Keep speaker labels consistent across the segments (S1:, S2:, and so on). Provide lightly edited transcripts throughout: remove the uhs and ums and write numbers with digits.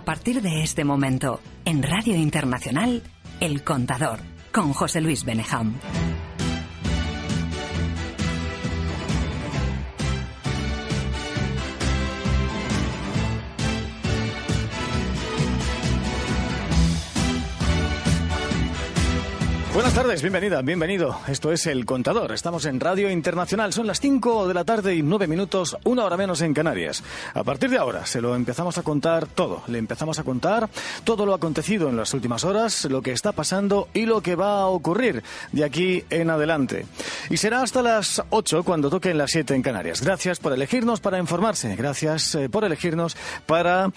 S1: A partir de este momento, en Radio Internacional, El Contador, con José Luis Benejam.
S2: Buenas tardes, bienvenida, bienvenido. Esto es El Contador. Estamos en Radio Internacional. Son las 5 de la tarde y 9 minutos, una hora menos en Canarias. A partir de ahora se lo empezamos a contar todo. Le empezamos a contar todo lo acontecido en las últimas horas, lo que está pasando y lo que va a ocurrir de aquí en adelante. Y será hasta las 8 cuando toquen las 7 en Canarias. Gracias por elegirnos para informarse. Gracias por elegirnos para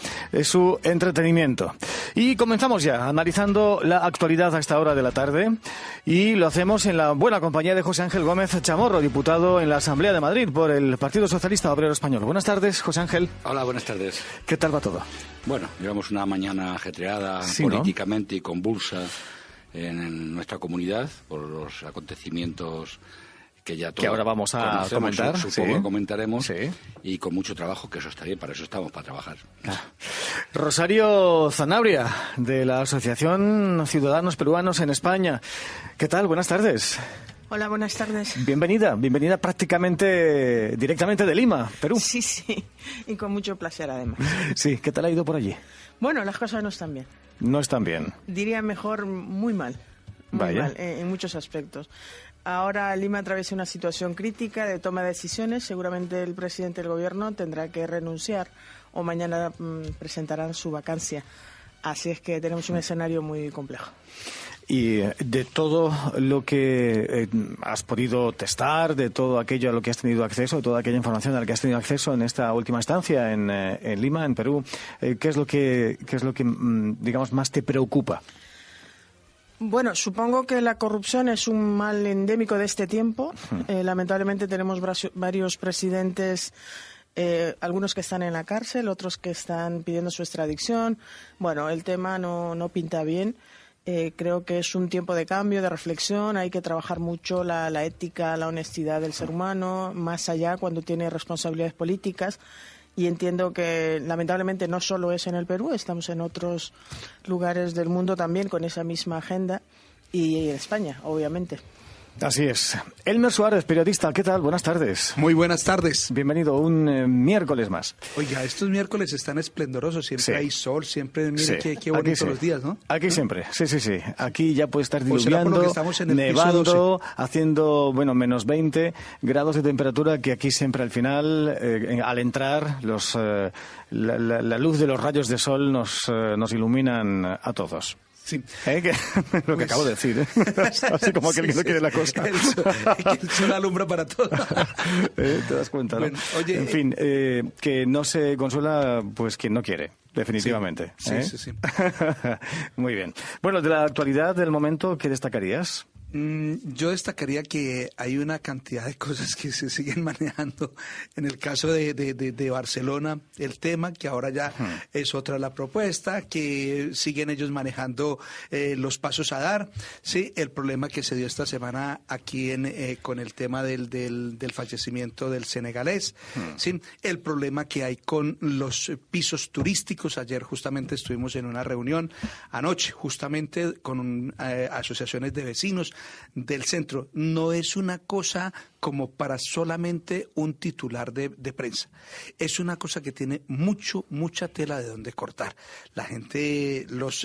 S2: su entretenimiento. Y comenzamos ya analizando la actualidad a esta hora de la tarde. Y lo hacemos en la buena compañía de José Ángel Gómez Chamorro, diputado en la Asamblea de Madrid por el Partido Socialista Obrero Español. Buenas tardes, José Ángel.
S3: Hola, buenas tardes.
S2: ¿Qué tal va todo?
S3: Bueno, llevamos una mañana ajetreada
S2: sí,
S3: políticamente, ¿no?, y convulsa en nuestra comunidad por los acontecimientos que ya todos
S2: que ahora vamos a comentar.
S3: Supongo que comentaremos,
S2: sí.
S3: Y con mucho trabajo, que eso está bien, para eso estamos, para trabajar.
S2: Rosario Zanabria, de la Asociación Ciudadanos Peruanos en España. ¿Qué tal? Buenas tardes.
S4: Hola, buenas tardes.
S2: Bienvenida prácticamente directamente de Lima, Perú.
S4: Sí, y con mucho placer además.
S2: Sí, ¿qué tal ha ido por allí?
S4: Bueno, las cosas no están bien.
S2: No están bien.
S4: Diría mejor muy mal. Muy mal, en muchos aspectos. Ahora Lima atraviesa una situación crítica de toma de decisiones. Seguramente el presidente del gobierno tendrá que renunciar o mañana presentarán su vacancia. Así es que tenemos un escenario muy complejo.
S2: Y de todo lo que has podido testar, de todo aquello a lo que has tenido acceso, de toda aquella información a la que has tenido acceso en esta última estancia en Lima, en Perú, ¿qué es lo que digamos más te preocupa?
S4: Bueno, supongo que la corrupción es un mal endémico de este tiempo. Lamentablemente tenemos varios presidentes, algunos que están en la cárcel, otros que están pidiendo su extradición. Bueno, el tema no pinta bien. Creo que es un tiempo de cambio, de reflexión. Hay que trabajar mucho la ética, la honestidad del ser humano, más allá cuando tiene responsabilidades políticas. Y entiendo que lamentablemente no solo es en el Perú, estamos en otros lugares del mundo también con esa misma agenda y en España, obviamente.
S2: Así es. Elmer Suárez, periodista, ¿qué tal? Buenas tardes.
S5: Muy buenas tardes.
S2: Bienvenido un miércoles más.
S5: Oiga, estos miércoles están esplendorosos, siempre
S2: sí.
S5: Hay sol, siempre, mire
S2: sí.
S5: qué bonitos
S2: sí.
S5: los días, ¿no?
S2: Aquí siempre, sí. Aquí ya puede estar diluviando,
S5: nevando,
S2: haciendo, menos 20 grados de temperatura, que aquí siempre al final, al entrar, la luz de los rayos de sol nos iluminan a todos.
S5: Sí.
S2: Lo que acabo de decir, así como aquel que no quiere la cosa.
S5: El sol alumbra para todo.
S2: ¿Te das cuenta?
S5: Bueno,
S2: ¿no?
S5: oye,
S2: en fin, que no se consuela pues quien no quiere, definitivamente.
S5: Sí.
S2: Muy bien. Bueno, de la actualidad del momento, ¿qué destacarías?
S5: Yo destacaría que hay una cantidad de cosas que se siguen manejando. En el caso de Barcelona, el tema, que ahora ya es otra la propuesta, que siguen ellos manejando los pasos a dar. Sí, el problema que se dio esta semana aquí con el tema del fallecimiento del senegalés. Sí, el problema que hay con los pisos turísticos. Ayer justamente estuvimos en una reunión, anoche justamente con asociaciones de vecinos del centro. No es una cosa como para solamente un titular de prensa. Es una cosa que tiene mucha tela de donde cortar. La gente, los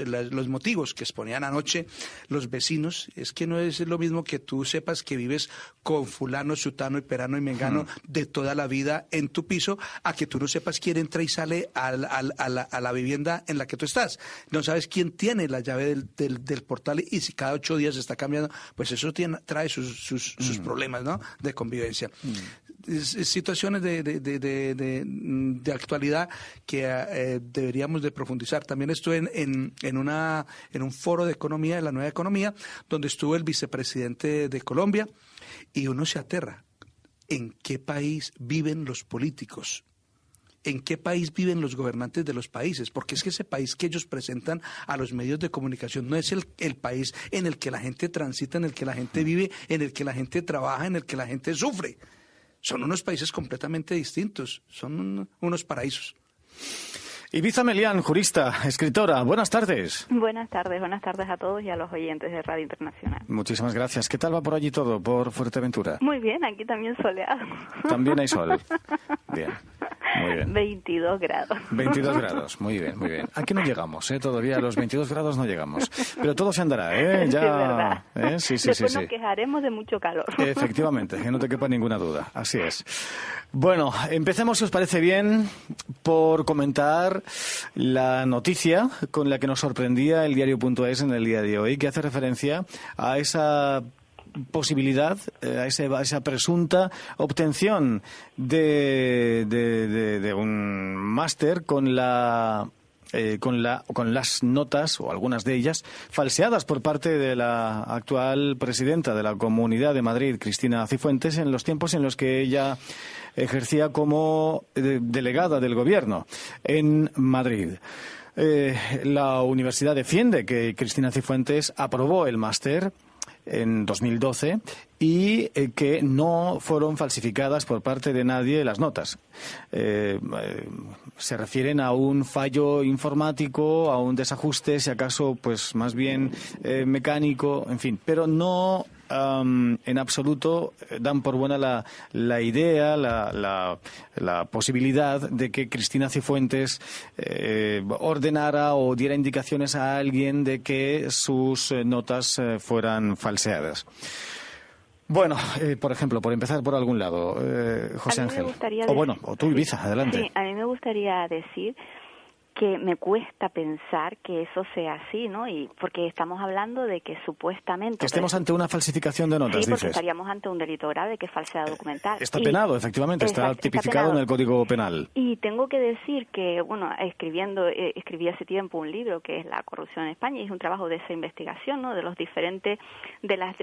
S5: motivos que exponían anoche los vecinos, es que no es lo mismo que tú sepas que vives con fulano, sutano y perano y mengano de toda la vida en tu piso, a que tú no sepas quién entra y sale a la vivienda en la que tú estás. No sabes quién tiene la llave del portal, y si cada 8 días está cambiando, pues eso trae sus problemas, ¿no?, de convivencia. Situaciones de actualidad que deberíamos de profundizar. También estuve en un foro de economía, de la nueva economía, donde estuvo el vicepresidente de Colombia, y uno se aterra. ¿En qué país viven los políticos? ¿En qué país viven los gobernantes de los países? Porque es que ese país que ellos presentan a los medios de comunicación no es el país en el que la gente transita, en el que la gente vive, en el que la gente trabaja, en el que la gente sufre. Son unos países completamente distintos, son unos paraísos.
S2: Ibiza Melián, jurista, escritora, buenas tardes.
S6: Buenas tardes a todos y a los oyentes de Radio Internacional.
S2: Muchísimas gracias. ¿Qué tal va por allí todo, por Fuerteventura?
S6: Muy bien, aquí también soleado.
S2: También hay sol. Bien, muy bien.
S6: 22 grados.
S2: 22 grados, muy bien, muy bien. Aquí no llegamos, todavía a los 22 grados no llegamos. Pero todo se andará, ya.
S6: De verdad.
S2: Sí.
S6: Después nos quejaremos de mucho calor.
S2: Efectivamente, que no te quepa ninguna duda, así es. Bueno, empecemos, si os parece bien, por comentar la noticia con la que nos sorprendía el diario.es en el día de hoy, que hace referencia a esa posibilidad, a esa presunta obtención de un máster con las notas, o algunas de ellas, falseadas por parte de la actual presidenta de la Comunidad de Madrid, Cristina Cifuentes, en los tiempos en los que ella ejercía como delegada del Gobierno en Madrid. La universidad defiende que Cristina Cifuentes aprobó el máster en 2012 y que no fueron falsificadas por parte de nadie las notas. Se refieren a un fallo informático, a un desajuste, si acaso, pues más bien mecánico, en fin, pero no en absoluto dan por buena la idea, la posibilidad de que Cristina Cifuentes ordenara o diera indicaciones a alguien de que sus notas fueran falseadas. Bueno, por ejemplo, por empezar por algún lado, José Ángel. O tú, Ibiza, adelante.
S6: Sí, a mí me gustaría decir que me cuesta pensar que eso sea así, ¿no? Y porque estamos hablando de que supuestamente...
S2: Que estemos ante una falsificación de notas,
S6: sí, porque
S2: dices.
S6: estaríamos ante un delito grave que es falsedad documental.
S2: Está penado, efectivamente, está tipificado en el Código Penal.
S6: Y tengo que decir que, bueno, escribí hace tiempo un libro que es La corrupción en España, y es un trabajo de esa investigación, ¿no? De los diferentes,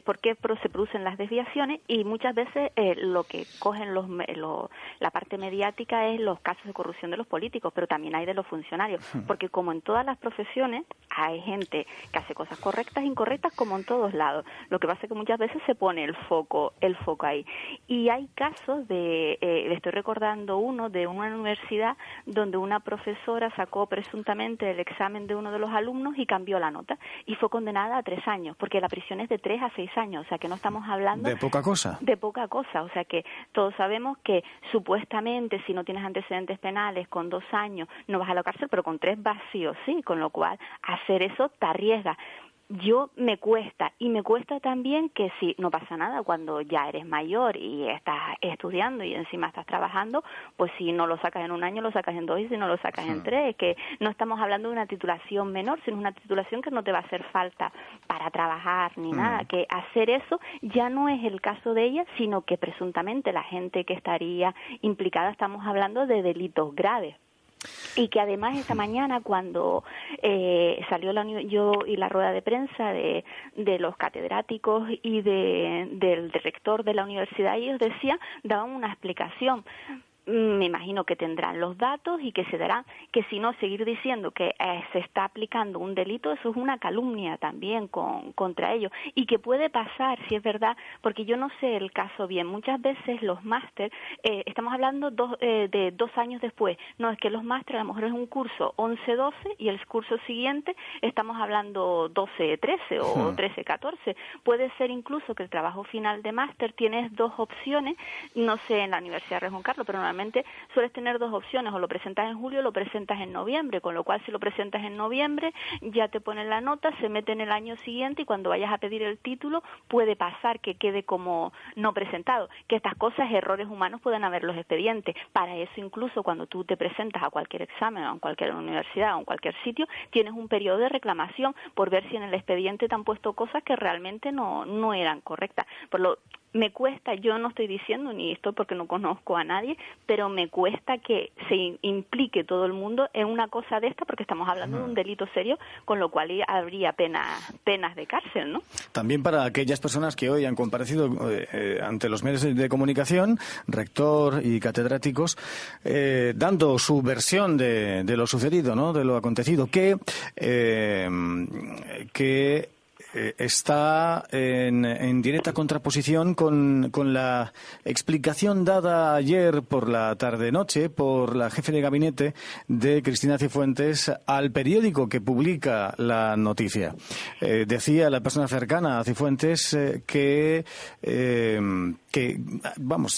S6: por qué se producen las desviaciones, y muchas veces lo que cogen la parte mediática es los casos de corrupción de los políticos, pero también hay de los funcionarios. Porque como en todas las profesiones hay gente que hace cosas correctas e incorrectas, como en todos lados. Lo que pasa es que muchas veces se pone el foco ahí. Y hay casos estoy recordando uno de una universidad donde una profesora sacó presuntamente el examen de uno de los alumnos y cambió la nota. Y fue condenada a 3 años, porque la prisión es de 3 a 6 años. O sea que no estamos hablando...
S2: De poca cosa.
S6: De poca cosa. O sea que todos sabemos que supuestamente si no tienes antecedentes penales con 2 años no vas a la cárcel, pero con 3 vacíos sí, con lo cual hacer eso te arriesga. Me cuesta también que si no pasa nada cuando ya eres mayor y estás estudiando y encima estás trabajando, pues si no lo sacas en 1 año, lo sacas en 2, y si no lo sacas en 3, que no estamos hablando de una titulación menor, sino una titulación que no te va a hacer falta para trabajar ni nada, que hacer eso ya no es el caso de ella, sino que presuntamente la gente que estaría implicada, estamos hablando de delitos graves. Y que además esta mañana cuando salió la rueda de prensa de los catedráticos y del rector de la universidad, ellos daban una explicación. Me imagino que tendrán los datos y que se darán, que si no, seguir diciendo que se está aplicando un delito, eso es una calumnia también contra ellos, y que puede pasar, si es verdad, porque yo no sé el caso bien, muchas veces los máster, estamos hablando de 2 años después, no, es que los máster a lo mejor es un curso 11-12 y el curso siguiente estamos hablando 12-13 o 13-14, puede ser incluso que el trabajo final de máster tienes 2 opciones, no sé en la Universidad de Juan Carlos, pero normalmente sueles tener 2 opciones, o lo presentas en julio o lo presentas en noviembre, con lo cual si lo presentas en noviembre ya te ponen la nota, se mete en el año siguiente y cuando vayas a pedir el título puede pasar que quede como no presentado, que estas cosas, errores humanos pueden haber en los expedientes. Para eso incluso cuando tú te presentas a cualquier examen o en cualquier universidad o en cualquier sitio, tienes un periodo de reclamación por ver si en el expediente te han puesto cosas que realmente no eran correctas. Me cuesta, yo no estoy diciendo ni esto porque no conozco a nadie, pero me cuesta que se implique todo el mundo en una cosa de esta, porque estamos hablando de un delito serio, con lo cual habría penas de cárcel, ¿no?
S2: También para aquellas personas que hoy han comparecido ante los medios de comunicación, rector y catedráticos, dando su versión de lo sucedido, ¿no? De lo acontecido, que está en directa contraposición con la explicación dada ayer por la tarde-noche por la jefe de gabinete de Cristina Cifuentes al periódico que publica la noticia. Decía la persona cercana a Cifuentes que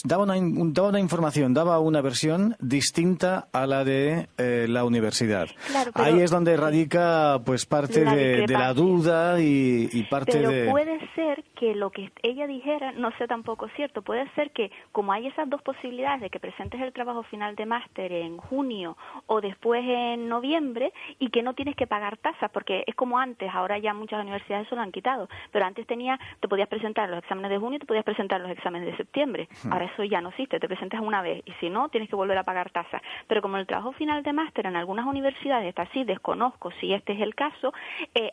S2: daba una información, daba una versión distinta a la de la universidad.
S6: Claro,
S2: ahí es donde radica pues parte de la duda y parte
S6: pero
S2: de...
S6: puede ser que lo que ella dijera no sea tampoco cierto. Puede ser que, como hay esas dos posibilidades de que presentes el trabajo final de máster en junio o después en noviembre, y que no tienes que pagar tasas, porque es como antes, ahora ya muchas universidades eso lo han quitado, pero antes te podías presentar los exámenes de junio y te podías presentar los exámenes de septiembre. Ahora eso ya no existe, te presentas una vez y si no, tienes que volver a pagar tasas. Pero como el trabajo final de máster en algunas universidades está así, desconozco si este es el caso,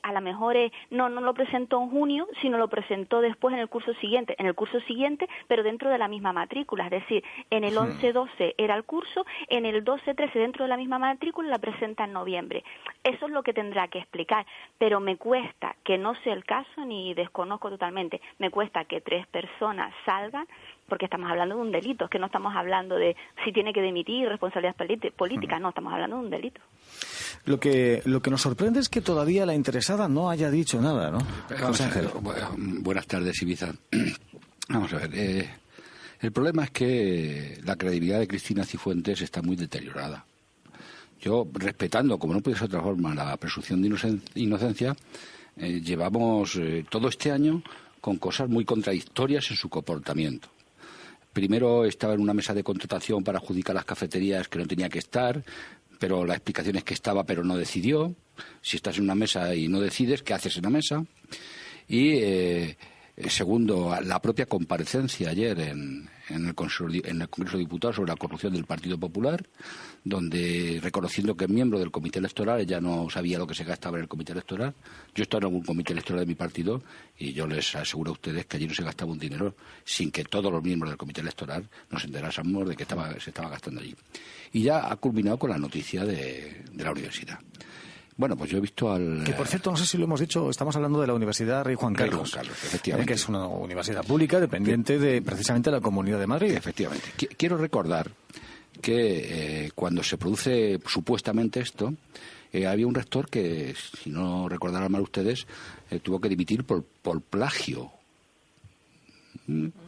S6: a lo mejor no lo presentó en junio, sino lo presentó después en el curso siguiente, pero dentro de la misma matrícula, es decir, en el 11-12 era el curso, en el 12-13 dentro de la misma matrícula la presenta en noviembre. Eso es lo que tendrá que explicar, pero me cuesta que no sea el caso, ni desconozco totalmente, me cuesta que 3 personas salgan, porque estamos hablando de un delito, es que no estamos hablando de si tiene que dimitir, responsabilidad política, no, estamos hablando de un delito.
S2: Lo que nos sorprende es que todavía la interesada no haya dicho nada, ¿no? José Ángel.
S3: Buenas tardes, Ibiza. Vamos a ver, el problema es que la credibilidad de Cristina Cifuentes está muy deteriorada. Yo, respetando, como no puede ser de otra forma, la presunción de inocencia, llevamos todo este año con cosas muy contradictorias en su comportamiento. Primero estaba en una mesa de contratación para adjudicar las cafeterías que no tenía que estar, pero la explicación es que estaba pero no decidió. Si estás en una mesa y no decides, ¿qué haces en la mesa? Y segundo, la propia comparecencia ayer en el Congreso de Diputados sobre la corrupción del Partido Popular, donde, reconociendo que es miembro del comité electoral, ella no sabía lo que se gastaba en el comité electoral. Yo he estado en algún comité electoral de mi partido y yo les aseguro a ustedes que allí no se gastaba un dinero sin que todos los miembros del comité electoral nos enterásemos de que se estaba gastando allí. Y ya ha culminado con la noticia de la universidad. Bueno, pues yo he visto al...
S2: Que, por cierto, no sé si lo hemos dicho, estamos hablando de la Universidad Rey Juan Carlos.
S3: Efectivamente.
S2: Que es una universidad pública dependiente de precisamente la Comunidad de Madrid.
S3: Efectivamente. Quiero recordar que cuando se produce supuestamente esto, había un rector que, si no recordarán mal ustedes, tuvo que dimitir por plagio.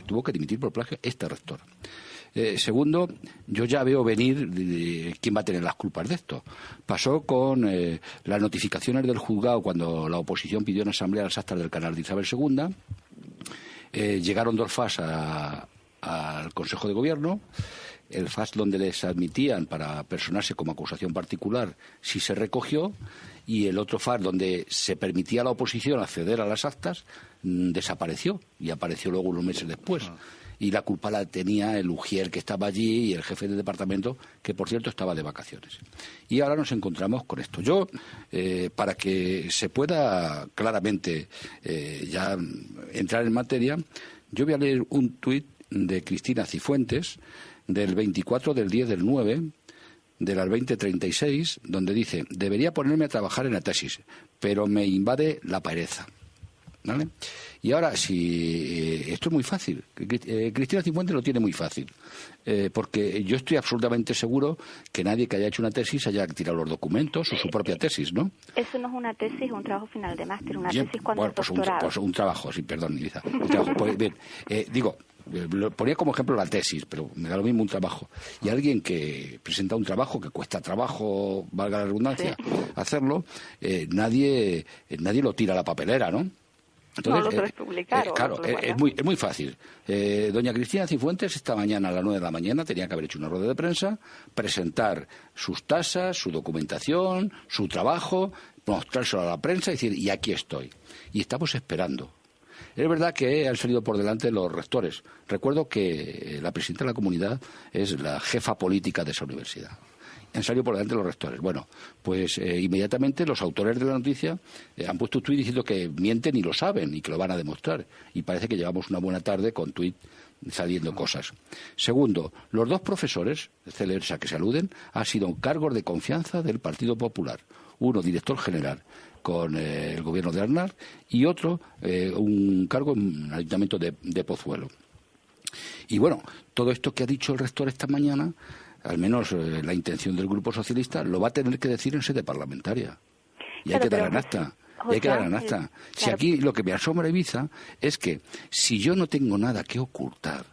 S3: Tuvo que dimitir por plagio este rector. Segundo, yo ya veo venir quién va a tener las culpas de esto. Pasó con las notificaciones del juzgado cuando la oposición pidió en asamblea las actas del canal de Isabel II. Llegaron 2 FAS al Consejo de Gobierno. El FAS donde les admitían para personarse como acusación particular sí se recogió, y el otro FAS donde se permitía a la oposición acceder a las actas desapareció y apareció luego unos meses después. Y la culpa la tenía el ujier que estaba allí y el jefe de departamento, que por cierto estaba de vacaciones. Y ahora nos encontramos con esto. Yo, para que se pueda claramente ya entrar en materia, yo voy a leer un tuit de Cristina Cifuentes del 24 del 10 del 9 de las 20:36, donde dice: debería ponerme a trabajar en la tesis, pero me invade la pereza. ¿Vale? Y ahora, si esto es muy fácil, Cristina Cifuentes lo tiene muy fácil, porque yo estoy absolutamente seguro que nadie que haya hecho una tesis haya tirado los documentos o su propia tesis, ¿no?
S6: Eso no es una tesis, es un trabajo final de máster, una tesis cuando es doctorado.
S3: Pues un trabajo, sí, perdón, Elisa, un trabajo. Pues, bien, lo ponía como ejemplo la tesis, pero me da lo mismo un trabajo. Y alguien que presenta un trabajo que cuesta trabajo, valga la redundancia, hacerlo, nadie lo tira a la papelera, ¿no? Entonces,
S6: no lo puedes publicar.
S3: Claro, es muy fácil. Doña Cristina Cifuentes esta mañana a las 9 de la mañana tenía que haber hecho una rueda de prensa, presentar sus tasas, su documentación, su trabajo, mostrárselo a la prensa y decir, y aquí estoy. Y estamos esperando. Es verdad que han salido por delante los rectores. Recuerdo que la presidenta de la comunidad es la jefa política de esa universidad. Han salido por delante los rectores. Bueno, pues inmediatamente los autores de la noticia han puesto un tuit diciendo que mienten y lo saben y que lo van a demostrar. Y parece que llevamos una buena tarde con tuit saliendo cosas. Segundo, los 2 profesores, Celersa, que se aluden, han sido cargos de confianza del Partido Popular. Uno, director general, con el gobierno de Aznar, y otro, un cargo en el Ayuntamiento de Pozuelo. Y bueno, todo esto que ha dicho el rector esta mañana, al menos la intención del Grupo Socialista, lo va a tener que decir en sede parlamentaria. Y hay que dar en acta. Si aquí lo que me asombra, Ibiza, es que si yo no tengo nada que ocultar,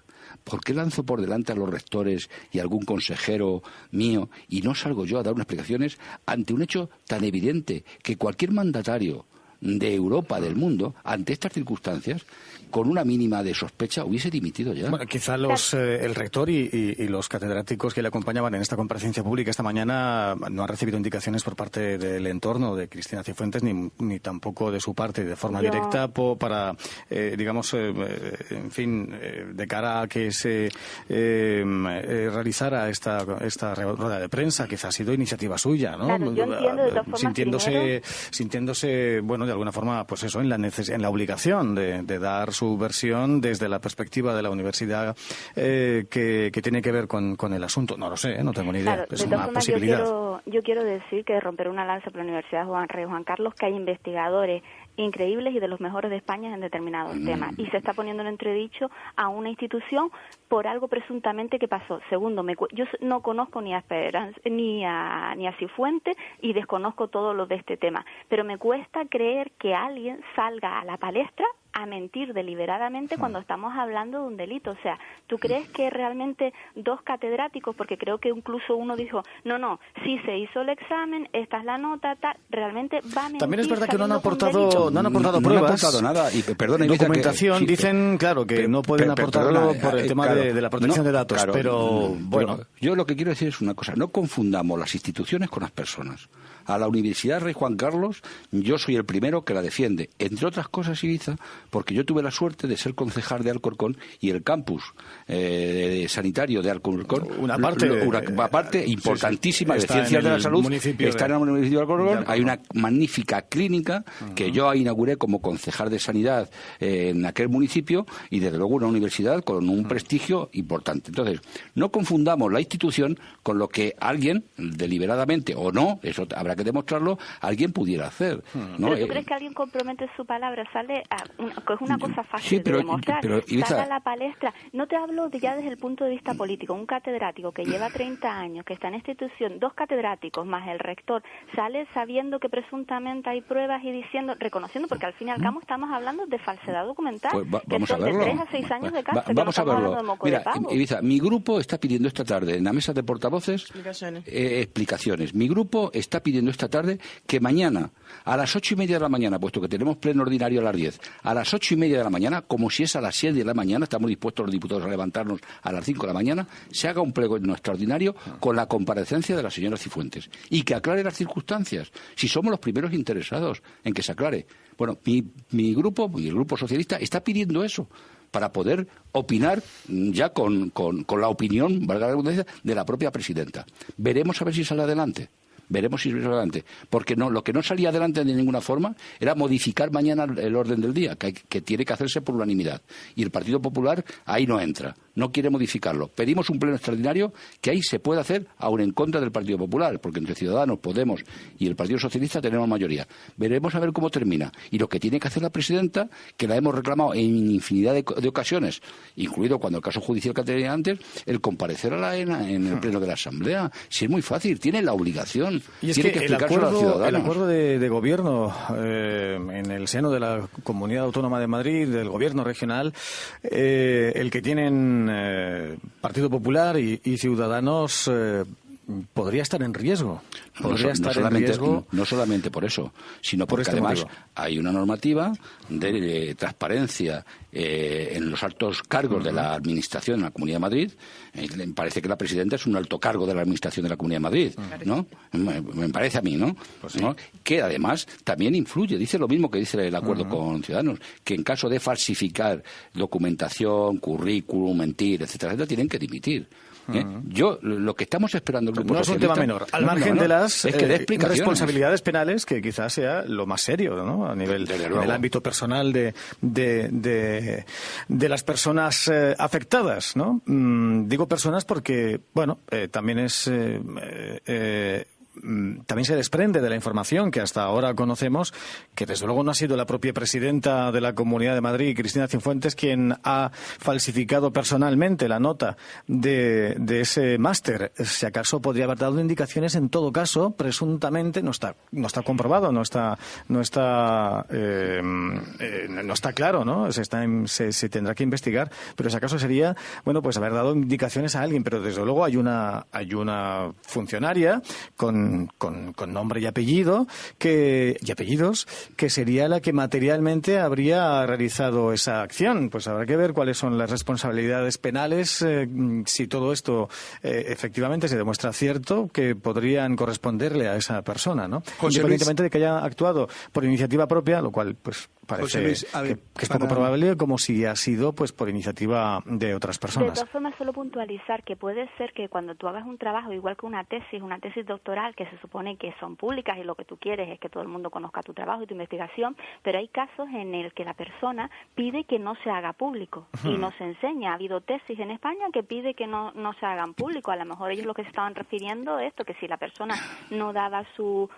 S3: ¿por qué lanzo por delante a los rectores y a algún consejero mío y no salgo yo a dar unas explicaciones ante un hecho tan evidente que cualquier mandatario de Europa, del mundo, ante estas circunstancias, con una mínima de sospecha, hubiese dimitido ya?
S2: Bueno, quizá el rector y los catedráticos que le acompañaban en esta comparecencia pública esta mañana no han recibido indicaciones por parte del entorno de Cristina Cifuentes, ni tampoco de su parte de forma directa para, digamos, en fin, de cara a que se realizara esta rueda de prensa. Quizá ha sido iniciativa suya, ¿no?
S6: Claro, yo entiendo de todas formas
S2: sintiéndose, bueno, de alguna forma, pues eso, en la obligación de dar su versión desde la perspectiva de la universidad que tiene que ver con el asunto. No lo sé, no tengo ni idea.
S6: Claro,
S2: es
S6: de
S2: una
S6: todas formas,
S2: posibilidad.
S6: Yo quiero decir que romper una lanza por la Universidad Rey Juan Carlos, que hay investigadores increíbles y de los mejores de España en determinados temas, y se está poniendo en entredicho a una institución por algo presuntamente que pasó. Segundo, yo no conozco ni a Esperanza ni a Cifuentes y desconozco todo lo de este tema, pero me cuesta creer que alguien salga a la palestra a mentir deliberadamente cuando estamos hablando de un delito. O sea, ¿tú crees que realmente dos catedráticos, porque creo que incluso uno dijo, no, sí se hizo el examen, esta es la nota, tal, realmente va a mentir?
S2: También es verdad que no han aportado pruebas.
S3: No han aportado nada. Y perdona,
S2: documentación, dicen, claro, que no pueden aportarlo por el tema de la protección de datos,
S3: claro,
S2: pero bueno.
S3: Yo lo que quiero decir es una cosa, no confundamos las instituciones con las personas. A la Universidad Rey Juan Carlos, yo soy el primero que la defiende, entre otras cosas, Ibiza, porque yo tuve la suerte de ser concejal de Alcorcón y el campus sanitario de Alcorcón, una parte importantísima de ciencias de la salud, está en el municipio de Alcorcón. Hay una magnífica clínica que yo inauguré como concejal de sanidad en aquel municipio, y desde luego una universidad con un prestigio importante. Entonces, no confundamos la institución con lo que alguien, deliberadamente o no, eso habrá que demostrarlo, alguien pudiera hacer, ¿no?
S6: ¿Pero tú crees que alguien compromete su palabra? Sale es una cosa fácil de demostrar. Sale a la palestra. No te hablo ya desde el punto de vista político. Un catedrático que lleva 30 años, que está en esta institución, dos catedráticos más el rector, sale sabiendo que presuntamente hay pruebas y reconociendo, porque al fin y al cabo estamos hablando de falsedad documental,
S3: vamos
S6: que son
S3: a verlo.
S6: de 3 a 6 años de cárcel.
S3: Vamos a verlo. Mira, Ibiza, mi grupo está pidiendo esta tarde en la mesa de portavoces explicaciones. Mi grupo está pidiendo esta tarde que mañana, a las 8:30 de la mañana, puesto que tenemos pleno ordinario a las 10, a las 8:30 de la mañana, como si es a las 7 de la mañana, estamos dispuestos los diputados a levantarnos a las 5 de la mañana, se haga un pleno extraordinario con la comparecencia de la señora Cifuentes y que aclare las circunstancias, si somos los primeros interesados en que se aclare. Bueno, mi grupo, y el Grupo Socialista, está pidiendo eso, para poder opinar ya con la opinión, valga la redundancia, de la propia presidenta. Veremos a ver si sale adelante. Porque lo que no salía adelante de ninguna forma era modificar mañana el orden del día, que tiene que hacerse por unanimidad. Y el Partido Popular ahí no entra, no quiere modificarlo. Pedimos un pleno extraordinario que ahí se puede hacer aún en contra del Partido Popular, porque entre Ciudadanos, Podemos y el Partido Socialista tenemos mayoría. Veremos a ver cómo termina. Y lo que tiene que hacer la presidenta, que la hemos reclamado en infinidad de ocasiones, incluido cuando el caso judicial que tenía antes, el comparecer en el pleno de la Asamblea. Si es muy fácil, tiene la obligación.
S2: Y es
S3: tiene
S2: que
S3: el
S2: acuerdo de gobierno en el seno de la Comunidad Autónoma de Madrid, del gobierno regional, el que tienen Partido Popular y Ciudadanos, podría estar en riesgo.
S3: No solamente por eso, sino porque además hay una normativa de transparencia en los altos cargos de la Administración en la Comunidad de Madrid. Me parece que la presidenta es un alto cargo de la Administración de la Comunidad de Madrid, ¿no? Me parece a mí, ¿no? Pues sí. ¿No? Que además también influye, dice lo mismo que dice el acuerdo con Ciudadanos, que en caso de falsificar documentación, currículum, mentir, etcétera, tienen que dimitir. Yo, lo que estamos esperando el Grupo
S2: Socialista... No es un tema menor, al margen de las responsabilidades penales, que quizás sea lo más serio, ¿no? A nivel del ámbito personal de las personas afectadas, ¿no? Digo personas porque, bueno, también es también se desprende de la información que hasta ahora conocemos, que desde luego no ha sido la propia presidenta de la Comunidad de Madrid, Cristina Cifuentes, quien ha falsificado personalmente la nota de ese máster. Si acaso podría haber dado indicaciones, en todo caso, presuntamente, no está comprobado, no está claro, ¿no? Se tendrá que investigar, pero si acaso sería, bueno, pues haber dado indicaciones a alguien, pero desde luego hay una funcionaria con nombre y apellidos, que sería la que materialmente habría realizado esa acción. Pues habrá que ver cuáles son las responsabilidades penales, si todo esto efectivamente se demuestra cierto, que podrían corresponderle a esa persona, ¿no? Independientemente de que haya actuado por iniciativa propia, lo cual pues parece Luis, que es poco probable, como si ha sido pues por iniciativa de otras personas.
S6: De todas formas, solo puntualizar que puede ser que cuando tú hagas un trabajo, igual que una tesis doctoral, que se supone que son públicas y lo que tú quieres es que todo el mundo conozca tu trabajo y tu investigación, pero hay casos en el que la persona pide que no se haga público y no se enseña. Ha habido tesis en España que pide que no se hagan público. A lo mejor ellos lo que se estaban refiriendo es esto, que si la persona no daba su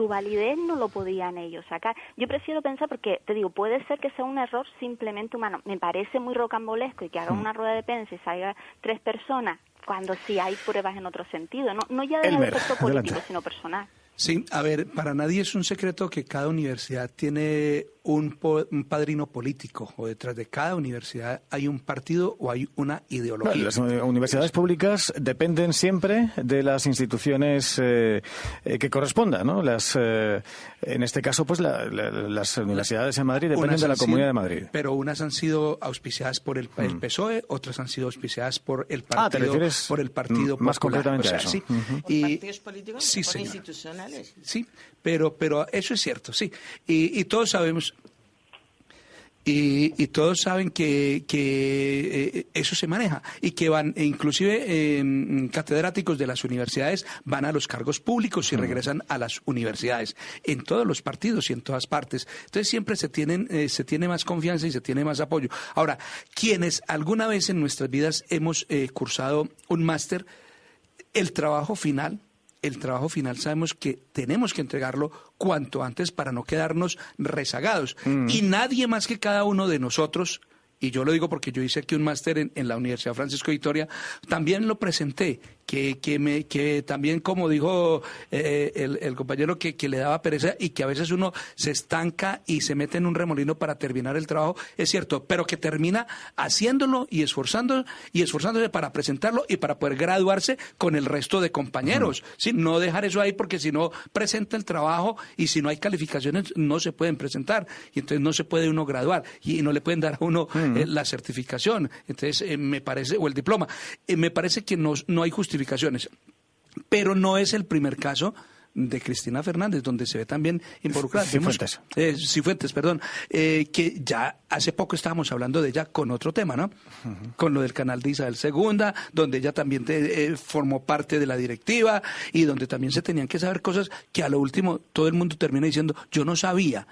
S6: validez, no lo podían ellos sacar. Yo prefiero pensar, porque te digo, puede ser que sea un error simplemente humano. Me parece muy rocambolesco y que haga una rueda de prensa y salga 3 personas cuando sí hay pruebas en otro sentido, no ya del aspecto político, sino personal.
S5: Sí, a ver, para nadie es un secreto que cada universidad tiene un padrino político, o detrás de cada universidad hay un partido o hay una ideología.
S2: Las universidades públicas dependen siempre de las instituciones que correspondan, ¿no? En este caso, pues las universidades en Madrid dependen de la Comunidad de Madrid.
S5: Pero unas han sido auspiciadas por el PSOE, otras han sido auspiciadas por el partido,
S2: ¿te refieres
S5: por el Partido
S2: más
S5: Popular?
S2: concretamente a eso?
S5: Sí.
S4: ¿Por partidos políticos?
S5: Sí,
S4: ¿Por
S5: señor.
S4: institucionales?
S5: Sí, pero eso es cierto, sí. Y todos sabemos... Y todos saben que eso se maneja y que van, inclusive catedráticos de las universidades van a los cargos públicos y regresan a las universidades, en todos los partidos y en todas partes. Entonces siempre se tiene más confianza y se tiene más apoyo. Ahora, quienes alguna vez en nuestras vidas hemos cursado un máster, el trabajo final sabemos que tenemos que entregarlo cuanto antes para no quedarnos rezagados. Y nadie más que cada uno de nosotros, y yo lo digo porque yo hice aquí un máster en la Universidad Francisco de Vitoria, también lo presenté, que también, como dijo el compañero, que le daba pereza y que a veces uno se estanca y se mete en un remolino para terminar el trabajo, es cierto, pero que termina haciéndolo y esforzándose para presentarlo y para poder graduarse con el resto de compañeros. ¿Sí? No dejar eso ahí, porque si no presenta el trabajo y si no hay calificaciones no se pueden presentar y entonces no se puede uno graduar y no le pueden dar a uno la certificación, entonces me parece, o el diploma. Me parece que no hay justificaciones. Pero no es el primer caso de Cristina Fernández, donde se ve también involucrada. Cifuentes, perdón, que ya hace poco estábamos hablando de ella con otro tema, ¿no? Con lo del canal de Isabel II, donde ella también formó parte de la directiva y donde también se tenían que saber cosas que a lo último todo el mundo termina diciendo, yo no sabía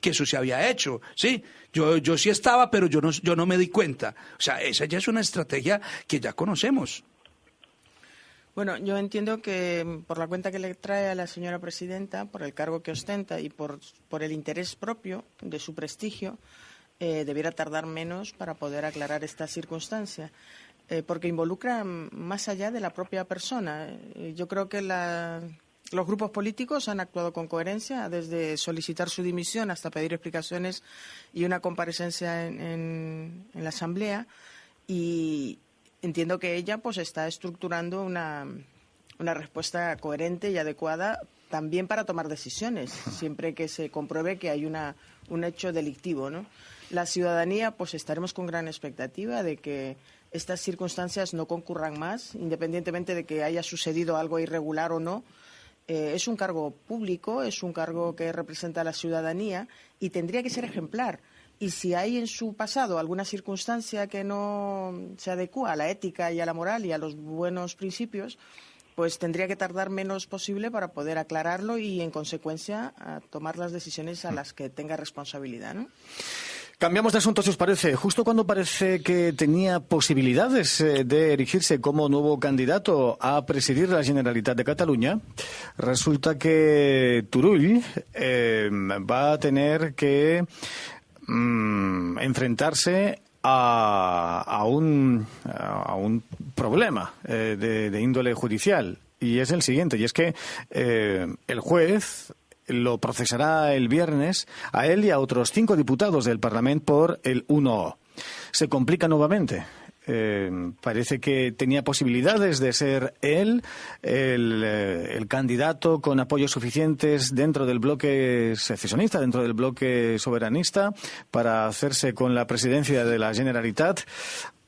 S5: que eso se había hecho, ¿sí? Yo sí estaba, pero yo no me di cuenta. O sea, esa ya es una estrategia que ya conocemos.
S4: Bueno, yo entiendo que por la cuenta que le trae a la señora presidenta, por el cargo que ostenta y por el interés propio de su prestigio, debiera tardar menos para poder aclarar esta circunstancia, porque involucra más allá de la propia persona. Yo creo que los grupos políticos han actuado con coherencia, desde solicitar su dimisión hasta pedir explicaciones y una comparecencia en la Asamblea, y entiendo que ella pues está estructurando una respuesta coherente y adecuada también para tomar decisiones, siempre que se compruebe que hay un hecho delictivo, ¿no? La ciudadanía, pues estaremos con gran expectativa de que estas circunstancias no concurran más, independientemente de que haya sucedido algo irregular o no. Es un cargo público, es un cargo que representa a la ciudadanía y tendría que ser ejemplar. Y si hay en su pasado alguna circunstancia que no se adecúa a la ética y a la moral y a los buenos principios, pues tendría que tardar menos posible para poder aclararlo y, en consecuencia, a tomar las decisiones a las que tenga responsabilidad, ¿no?
S2: Cambiamos de asunto, si os parece. Justo cuando parece que tenía posibilidades de erigirse como nuevo candidato a presidir la Generalitat de Cataluña, resulta que Turull va a tener que enfrentarse a un problema de índole judicial. Y es el siguiente, y es que el juez lo procesará el viernes a él y a otros 5 diputados del Parlamento por el 1O. Se complica nuevamente. Parece que tenía posibilidades de ser él el candidato con apoyos suficientes dentro del bloque secesionista, dentro del bloque soberanista, para hacerse con la presidencia de la Generalitat.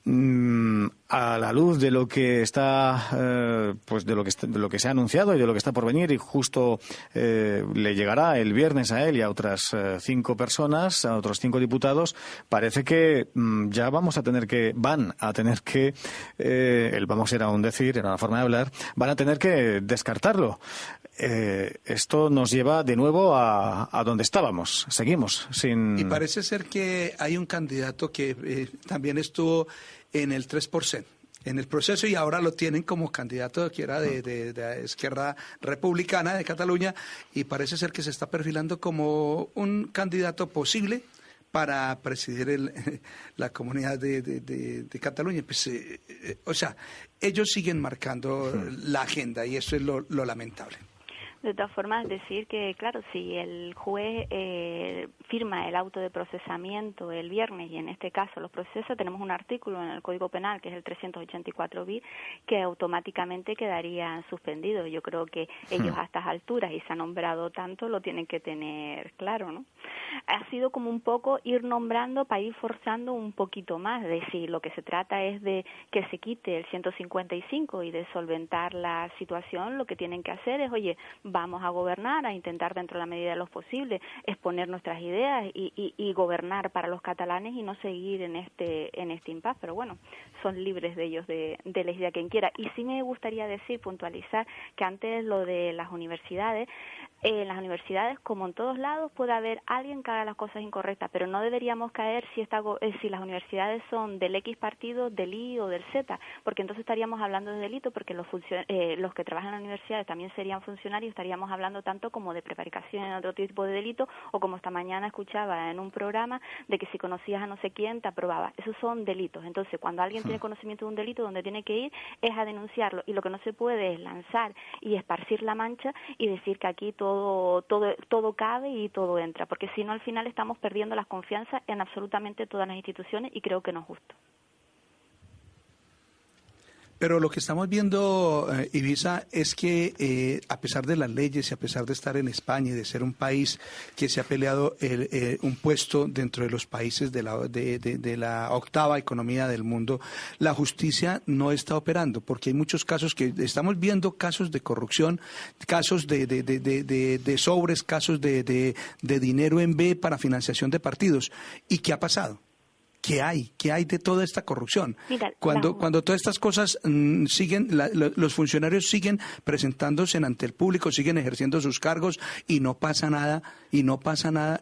S2: A la luz de lo que está de lo que se ha anunciado y de lo que está por venir, y justo le llegará el viernes a él y a otras 5 personas, a otros 5 diputados, parece que ya van a tener que el vamos era un decir, era una forma de hablar, van a tener que descartarlo. Esto nos lleva de nuevo a donde estábamos. Seguimos sin...
S5: Y parece ser que hay un candidato que también estuvo en el 3% en el proceso y ahora lo tienen como candidato que era de Esquerra Republicana de Cataluña, y parece ser que se está perfilando como un candidato posible para presidir la comunidad de Cataluña. Pues, o sea, ellos siguen marcando la agenda y eso es lo lamentable.
S6: De todas formas, decir que, claro, si el juez firma el auto de procesamiento el viernes y en este caso los procesa, tenemos un artículo en el Código Penal, que es el 384 bis, que automáticamente quedaría suspendido. Yo creo que ellos a estas alturas, y se ha nombrado tanto, lo tienen que tener claro, ¿no? Ha sido como un poco ir nombrando para ir forzando un poquito más, de si lo que se trata es de que se quite el 155 y de solventar la situación. Lo que tienen que hacer es, oye, vamos a gobernar, a intentar dentro de la medida de lo posible exponer nuestras ideas y gobernar para los catalanes y no seguir en este impasse. Pero bueno, son libres de ellos de elegir a quien quiera. Y sí me gustaría puntualizar que antes lo de las universidades, en las universidades, como en todos lados, puede haber alguien que haga las cosas incorrectas, pero no deberíamos caer si las universidades son del X partido, del Y o del Z, porque entonces estaríamos hablando de delito, porque los que trabajan en las universidades también serían funcionarios, estaríamos hablando tanto como de prevaricación en otro tipo de delito, o como esta mañana escuchaba en un programa de que si conocías a no sé quién te aprobaba. Esos son delitos. Entonces, cuando alguien tiene conocimiento de un delito, donde tiene que ir es a denunciarlo, y lo que no se puede es lanzar y esparcir la mancha y decir que aquí todo cabe y todo entra, porque si no al final estamos perdiendo la confianza en absolutamente todas las instituciones, y creo que no es justo.
S5: Pero lo que estamos viendo, Ibiza, es que a pesar de las leyes y a pesar de estar en España y de ser un país que se ha peleado un puesto dentro de los países de la octava economía del mundo, la justicia no está operando, porque hay muchos casos que estamos viendo, casos de corrupción, casos de sobres, casos de dinero en B para financiación de partidos. ¿Y qué ha pasado? ¿Qué hay de toda esta corrupción?
S6: Mira,
S5: cuando todas estas cosas siguen, los funcionarios siguen presentándose ante el público, siguen ejerciendo sus cargos y no pasa nada,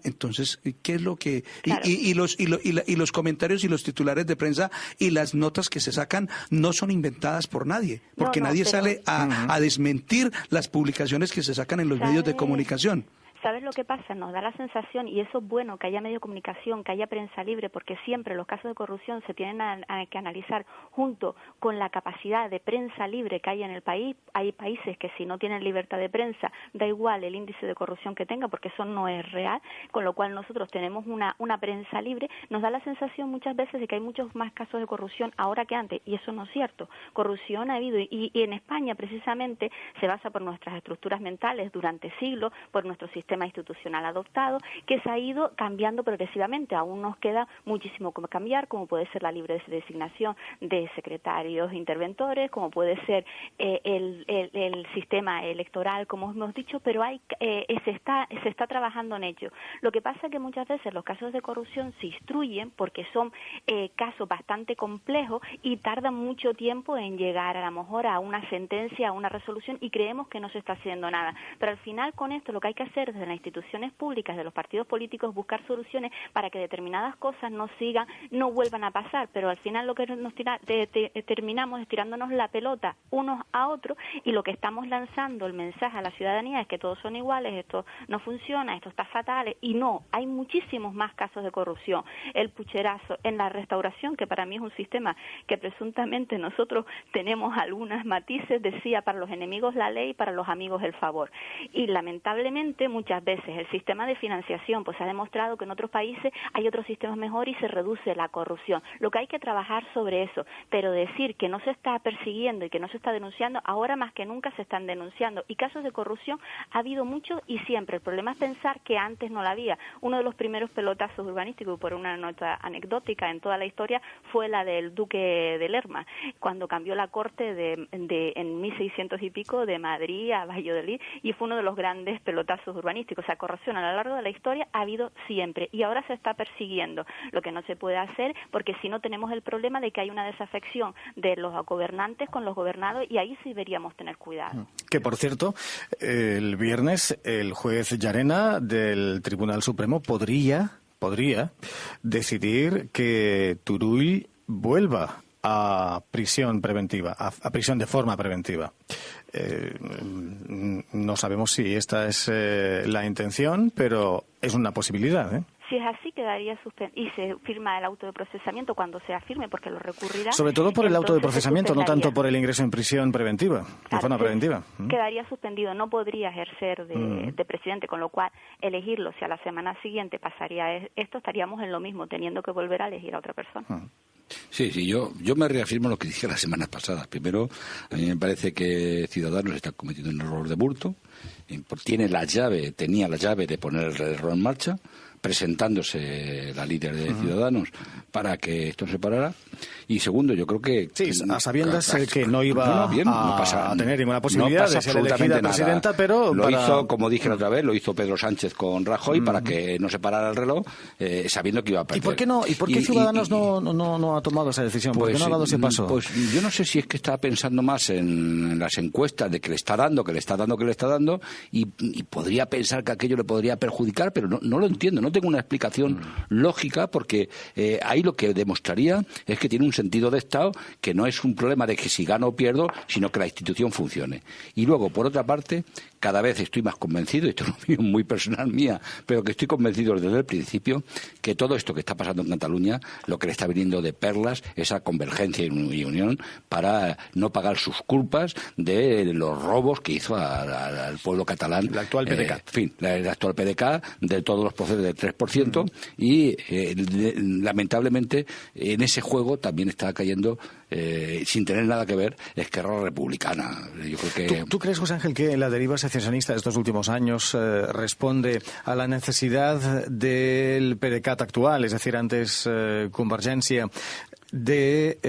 S5: entonces, ¿qué es lo que...?
S6: Claro.
S5: Y los comentarios y los titulares de prensa y las notas que se sacan no son inventadas por nadie, porque nadie sale a desmentir las publicaciones que se sacan en los medios de comunicación.
S6: ¿Sabes lo que pasa? Nos da la sensación, y eso es bueno, que haya medio de comunicación, que haya prensa libre, porque siempre los casos de corrupción se tienen que analizar junto con la capacidad de prensa libre que hay en el país. Hay países que si no tienen libertad de prensa, da igual el índice de corrupción que tenga, porque eso no es real, con lo cual nosotros tenemos una prensa libre. Nos da la sensación muchas veces de que hay muchos más casos de corrupción ahora que antes, y eso no es cierto. Corrupción ha habido, y en España precisamente se basa por nuestras estructuras mentales durante siglos, por nuestro sistema institucional adoptado, que se ha ido cambiando progresivamente. Aún nos queda muchísimo como cambiar, como puede ser la libre designación de secretarios interventores, como puede ser el sistema electoral, como hemos dicho, pero se está trabajando en ello. Lo que pasa es que muchas veces los casos de corrupción se instruyen porque son casos bastante complejos y tardan mucho tiempo en llegar a lo mejor a una sentencia, a una resolución, y creemos que no se está haciendo nada. Pero al final con esto lo que hay que hacer desde las instituciones públicas, de los partidos políticos, buscar soluciones para que determinadas cosas no vuelvan a pasar, pero al final lo que nos terminamos es tirándonos la pelota unos a otros, y lo que estamos lanzando el mensaje a la ciudadanía es que todos son iguales, esto no funciona, esto está fatal, y no, hay muchísimos más casos de corrupción. El pucherazo en la restauración, que para mí es un sistema que presuntamente nosotros tenemos algunos matices, decía, para los enemigos la ley, para los amigos el favor. Y lamentablemente muchas veces el sistema de financiación pues ha demostrado que en otros países hay otros sistemas mejores y se reduce la corrupción. Lo que hay que trabajar sobre eso, pero decir que no se está persiguiendo y que no se está denunciando, ahora más que nunca se están denunciando. Y casos de corrupción ha habido muchos y siempre. El problema es pensar que antes no la había. Uno de los primeros pelotazos urbanísticos, por una nota anecdótica en toda la historia, fue la del duque de Lerma, cuando cambió la corte en 1600 y pico de Madrid a Valladolid, y fue uno de los grandes pelotazos urbanísticos. O sea, corrupción a lo largo de la historia ha habido siempre y ahora se está persiguiendo. Lo que no se puede hacer, porque si no tenemos el problema de que hay una desafección de los gobernantes con los gobernados, y ahí sí deberíamos tener cuidado.
S2: Que, por cierto, el viernes el juez Llarena del Tribunal Supremo podría decidir que Turull vuelva a prisión preventiva, a prisión de forma preventiva. No sabemos si esta es la intención, pero es una posibilidad, ¿eh?
S6: Si es así, quedaría suspendido. Y se firma el auto de procesamiento cuando sea firme, porque lo recurrirá.
S2: Sobre todo por el auto de procesamiento, no tanto por el ingreso en prisión preventiva, de forma preventiva.
S6: Quedaría suspendido, no podría ejercer de presidente, con lo cual elegirlo, si a la semana siguiente pasaría esto, estaríamos en lo mismo, teniendo que volver a elegir a otra persona.
S3: Sí, yo me reafirmo lo que dije las semanas pasadas. Primero, a mí me parece que Ciudadanos está cometiendo un error de bulto. Tenía la llave de poner el error en marcha, presentándose la líder de Ciudadanos para que esto se parara. Y segundo, yo creo que...
S2: Sí, a sabiendas que no iba a tener ninguna posibilidad de ser elegida presidenta, pero...
S3: Lo hizo, como dije la otra vez, lo hizo Pedro Sánchez con Rajoy para que no se parara el reloj, sabiendo que iba a perder.
S2: ¿Y por qué Ciudadanos no ha tomado esa decisión? ¿Por qué no ha dado ese paso?
S3: Pues yo no sé si es que está pensando más en las encuestas de que le está dando, y podría pensar que aquello le podría perjudicar, pero no lo entiendo, no tengo una explicación lógica, porque ahí lo que demostraría es que tiene un sentido de Estado, que no es un problema de que si gano o pierdo, sino que la institución funcione. Y luego, por otra parte, cada vez estoy más convencido, esto es muy personal mía, pero que estoy convencido desde el principio, que todo esto que está pasando en Cataluña, lo que le está viniendo de perlas, esa convergencia y unión para no pagar sus culpas de los robos que hizo al pueblo catalán.
S2: El actual PDeCAT.
S3: El actual PDeCAT, de todos los procesos del 3%, y lamentablemente en ese juego también está cayendo, sin tener nada que ver, Esquerra Republicana. Yo creo que...
S2: ¿Tú crees, José Ángel, que la deriva secesionista de estos últimos años responde a la necesidad del PDeCAT actual, es decir, antes Convergència, de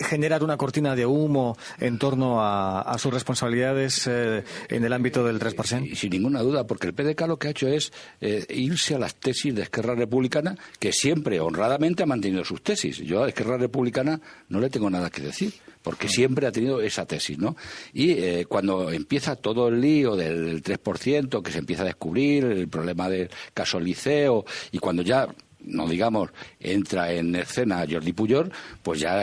S2: generar una cortina de humo en torno a sus responsabilidades en el ámbito del 3%?
S3: Sin ninguna duda, porque el PDeCAT lo que ha hecho es irse a las tesis de Esquerra Republicana, que siempre honradamente ha mantenido sus tesis. Yo a Esquerra Republicana no le tengo nada que decir, porque siempre ha tenido esa tesis, ¿no? Y cuando empieza todo el lío del 3%, que se empieza a descubrir el problema del caso Liceo, y cuando ya, no digamos, entra en escena Jordi Pujol, pues ya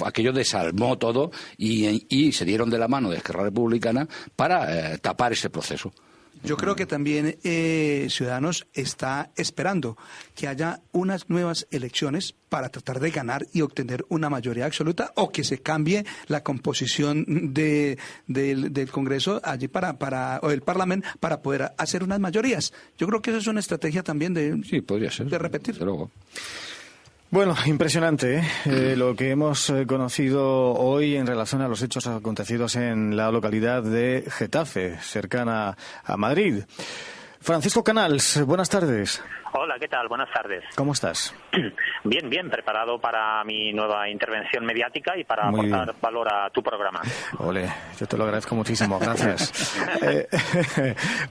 S3: aquello desalmó todo y se dieron de la mano de Esquerra Republicana para tapar ese proceso.
S5: Yo creo que también Ciudadanos está esperando que haya unas nuevas elecciones para tratar de ganar y obtener una mayoría absoluta, o que se cambie la composición del Congreso allí o del Parlamento para poder hacer unas mayorías. Yo creo que esa es una estrategia también
S3: podría ser,
S5: de repetir.
S3: Desde luego.
S2: Bueno, impresionante lo que hemos conocido hoy en relación a los hechos acontecidos en la localidad de Getafe, cercana a Madrid. Francisco Canals, buenas tardes.
S7: Hola, ¿qué tal? Buenas tardes.
S2: ¿Cómo estás?
S7: Bien, preparado para mi nueva intervención mediática y para aportar valor a tu programa.
S2: Ole, yo te lo agradezco muchísimo, gracias.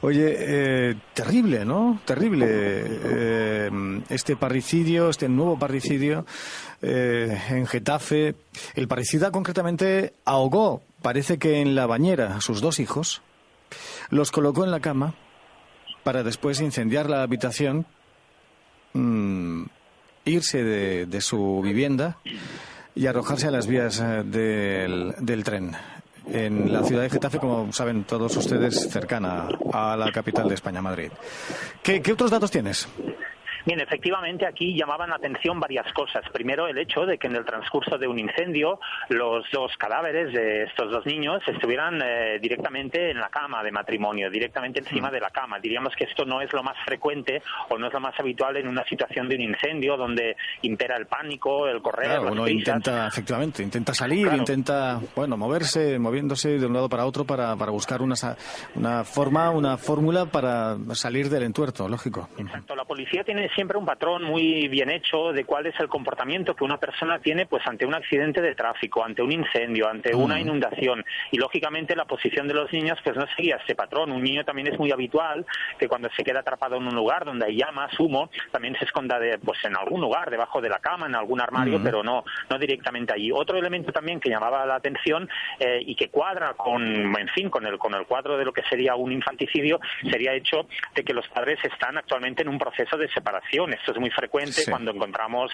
S2: Oye, terrible, ¿no? Terrible este parricidio, este nuevo parricidio en Getafe. El parricida concretamente ahogó, parece que en la bañera, a sus dos hijos, los colocó en la cama para después incendiar la habitación, irse de su vivienda y arrojarse a las vías del tren. En la ciudad de Getafe, como saben todos ustedes, cercana a la capital de España, Madrid. ¿Qué otros datos tienes?
S7: Bien, efectivamente aquí llamaban la atención varias cosas. Primero, el hecho de que en el transcurso de un incendio los dos cadáveres de estos dos niños estuvieran directamente en la cama de matrimonio, directamente encima de la cama. Diríamos que esto no es lo más frecuente o no es lo más habitual en una situación de un incendio donde impera el pánico, el correr,
S2: claro,
S7: las
S2: uno
S7: prisas.
S2: intenta salir,
S7: claro.
S2: Intenta, moviéndose de un lado para otro para buscar una fórmula para salir del entuerto, lógico.
S7: Exacto, la policía tiene siempre un patrón muy bien hecho de cuál es el comportamiento que una persona tiene pues ante un accidente de tráfico, ante un incendio, ante una inundación, y lógicamente la posición de los niños pues no seguía este patrón. Un niño también es muy habitual que cuando se queda atrapado en un lugar donde hay llamas, humo, también se esconda en algún lugar, debajo de la cama, en algún armario, pero no directamente allí. Otro elemento también que llamaba la atención y que cuadra con el cuadro de lo que sería un infanticidio, sería el hecho de que los padres están actualmente en un proceso de separación. Esto es muy frecuente cuando encontramos,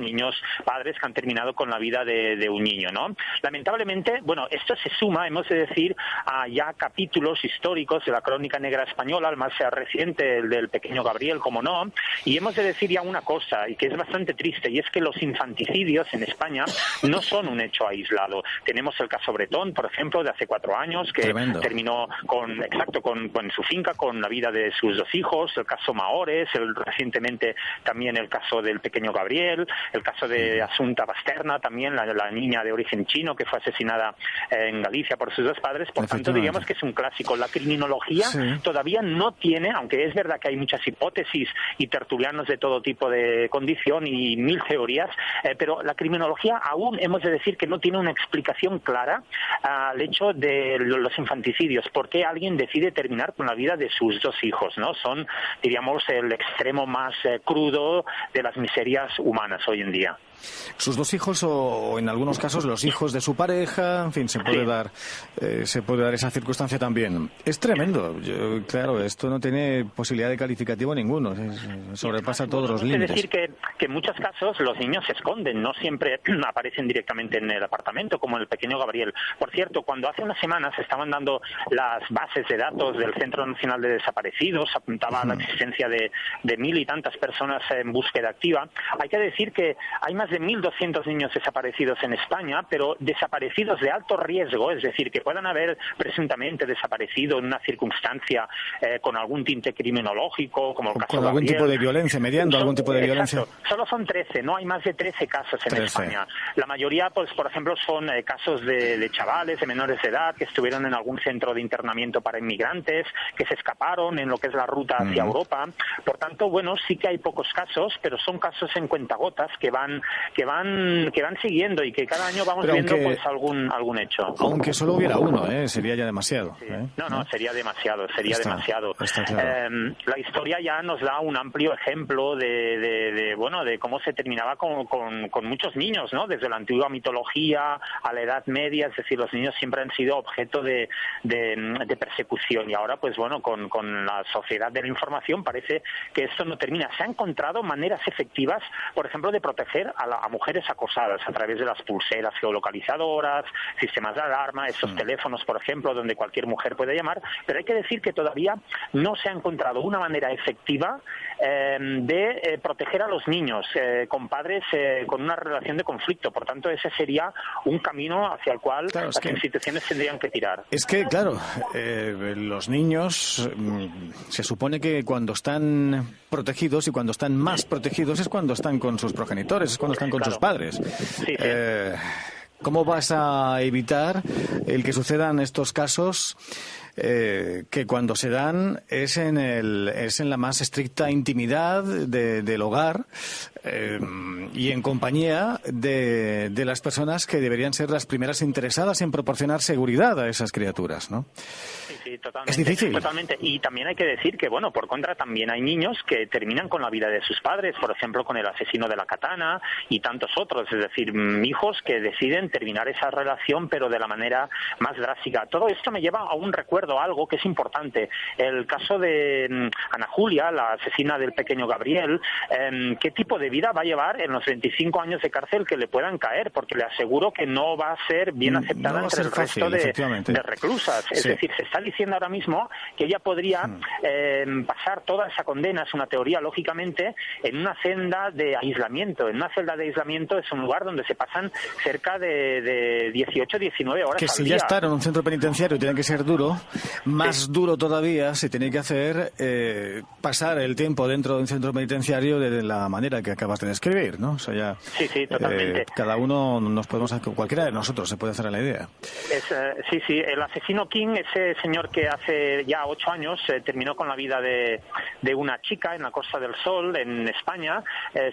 S7: niños, padres que han terminado con la vida de un niño, ¿no? Lamentablemente, esto se suma, hemos de decir, a ya capítulos históricos de la crónica negra española, el más reciente, el del pequeño Gabriel, como no, y hemos de decir ya una cosa, y que es bastante triste, y es que los infanticidios en España no son un hecho aislado. Tenemos el caso Bretón, por ejemplo, de hace 4 años, que terminó con su finca, con la vida de sus 2 hijos, el caso Mahores, recientemente también el caso del pequeño Gabriel, el caso de Asunta Basterna, también la niña de origen chino que fue asesinada en Galicia por sus 2 padres. Por tanto, diríamos que es un clásico. La criminología todavía no tiene, aunque es verdad que hay muchas hipótesis y tertulianos de todo tipo de condición y 1000 teorías, pero la criminología aún hemos de decir que no tiene una explicación clara al hecho de los infanticidios. ¿Por qué alguien decide terminar con la vida de sus 2 hijos? ¿No? Son, diríamos, el extremo más crudo de las miserias humanas hoy en día.
S2: Sus 2 hijos o en algunos casos los hijos de su pareja, en fin, se puede dar esa circunstancia también. Es tremendo. Claro, esto no tiene posibilidad de calificativo ninguno, sobrepasa todos los límites.
S7: Es decir, que en muchos casos los niños se esconden, no siempre aparecen directamente en el apartamento, como el pequeño Gabriel. Por cierto, cuando hace unas semanas se estaban dando las bases de datos del Centro Nacional de Desaparecidos, apuntaba a la existencia de 1000 y tantas personas en búsqueda activa. Hay que decir que hay más de 1.200 niños desaparecidos en España, pero desaparecidos de alto riesgo, es decir, que puedan haber presuntamente desaparecido en una circunstancia con algún tinte criminológico, como el caso
S2: con algún
S7: Gabriel.
S2: tipo de violencia, mediando algún tipo de violencia.
S7: Solo son 13, no hay más de 13 casos en España. La mayoría, pues, por ejemplo, son casos de chavales, de menores de edad, que estuvieron en algún centro de internamiento para inmigrantes, que se escaparon en lo que es la ruta hacia Europa. Por tanto, sí que hay pocos casos, pero son casos en cuentagotas que van siguiendo y que cada año vamos viendo algún hecho.
S2: Aunque solo hubiera uno, sería ya demasiado.
S7: No, sería demasiado,
S2: Está claro.
S7: La historia ya nos da un amplio ejemplo de cómo se terminaba con muchos niños, ¿no? Desde la antigua mitología a la Edad Media, es decir, los niños siempre han sido objeto de persecución, y ahora con la sociedad de la información parece que esto no termina. Se han encontrado maneras efectivas, por ejemplo, de proteger a mujeres acosadas a través de las pulseras geolocalizadoras, sistemas de alarma, esos teléfonos, por ejemplo, donde cualquier mujer puede llamar, pero hay que decir que todavía no se ha encontrado una manera efectiva de proteger a los niños con padres con una relación de conflicto. Por tanto, ese sería un camino hacia el cual las instituciones tendrían que tirar.
S2: Es que, claro, los niños se supone que cuando están protegidos y cuando están más protegidos es cuando están con sus progenitores, es cuando están con sus padres.
S7: Sí.
S2: ¿Cómo vas a evitar el que sucedan estos casos que cuando se dan es en la más estricta intimidad del hogar y en compañía de las personas que deberían ser las primeras interesadas en proporcionar seguridad a esas criaturas, ¿no?
S7: Sí, totalmente.
S2: Es difícil.
S7: Totalmente. Y también hay que decir que, por contra, también hay niños que terminan con la vida de sus padres, por ejemplo, con el asesino de la katana y tantos otros. Es decir, hijos que deciden terminar esa relación, pero de la manera más drástica. Todo esto me lleva a un recuerdo recuerdo algo que es importante. El caso de Ana Julia, la asesina del pequeño Gabriel, ¿qué tipo de vida va a llevar en los 25 años de cárcel que le puedan caer? Porque le aseguro que no va a ser bien aceptada entre el resto de reclusas. Es decir, se está diciendo ahora mismo que ella podría pasar toda esa condena, es una teoría, lógicamente, en una celda de aislamiento. En una celda de aislamiento es un lugar donde se pasan cerca de 18, 19 horas
S2: que
S7: al
S2: si
S7: día.
S2: ya está en un centro penitenciario tiene que ser duro, más duro todavía se tiene que hacer pasar el tiempo dentro de un centro penitenciario de la manera que acabas de describir, ¿no? O sea, ya,
S7: sí, totalmente.
S2: Cada uno nos podemos, cualquiera de nosotros se puede hacer a la idea.
S7: Sí, el asesino King, ese señor que hace ya 8 años terminó con la vida de una chica en la Costa del Sol, en España,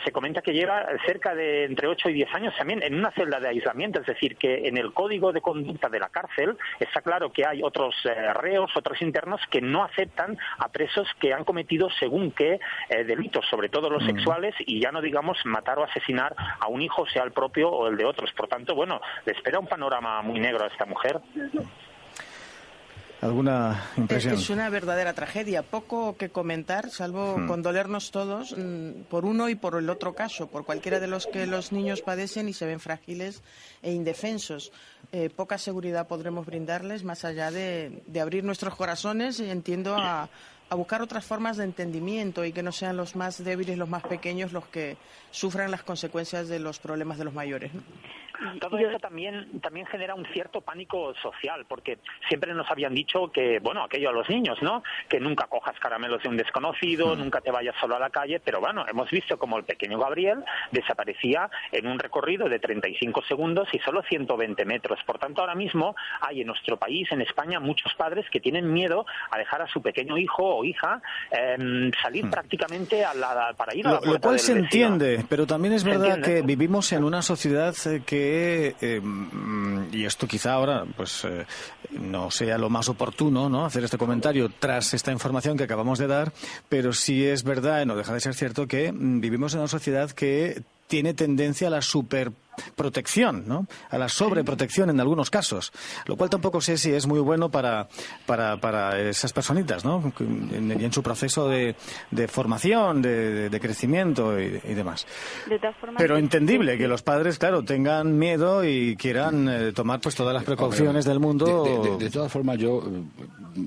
S7: se comenta que lleva cerca de entre 8 y 10 años también en una celda de aislamiento, es decir, que en el código de conducta de la cárcel está claro que hay otros reos, otros internos que no aceptan a presos que han cometido según qué delitos, sobre todo los sexuales, y ya no digamos matar o asesinar a un hijo, sea el propio o el de otros. Por tanto, bueno, le espera un panorama muy negro a esta mujer.
S2: ¿Alguna impresión?
S4: Es una verdadera tragedia. Poco que comentar, salvo condolernos todos por uno y por el otro caso, por cualquiera de los que los niños padecen y se ven frágiles e indefensos. Poca seguridad podremos brindarles más allá de abrir nuestros corazones, entiendo, a buscar otras formas de entendimiento y que no sean los más débiles, los más pequeños, los que sufran las consecuencias de los problemas de los mayores, ¿no?
S7: Todo eso también genera un cierto pánico social, porque siempre nos habían dicho que, bueno, aquello a los niños, ¿no? Que nunca cojas caramelos de un desconocido, nunca te vayas solo a la calle, pero bueno, hemos visto como el pequeño Gabriel desaparecía en un recorrido de 35 segundos y solo 120 metros. Por tanto, ahora mismo hay en nuestro país, en España, muchos padres que tienen miedo a dejar a su pequeño hijo o hija salir prácticamente para ir a la puerta
S2: lo cual
S7: del
S2: se
S7: vecino.
S2: entiende, pero también es verdad que vivimos en una sociedad que y esto quizá ahora pues no sea lo más oportuno, ¿no?, hacer este comentario tras esta información que acabamos de dar, pero sí es verdad, y no deja de ser cierto, que vivimos en una sociedad que tiene tendencia a la superprotección, ¿no?, a la sobreprotección en algunos casos, lo cual tampoco sé si es muy bueno para esas personitas, ¿no?, y en su proceso de formación, de crecimiento y demás.
S6: De todas formas,
S2: pero entendible que los padres, claro, tengan miedo y quieran tomar pues todas las precauciones del mundo.
S3: De todas formas, yo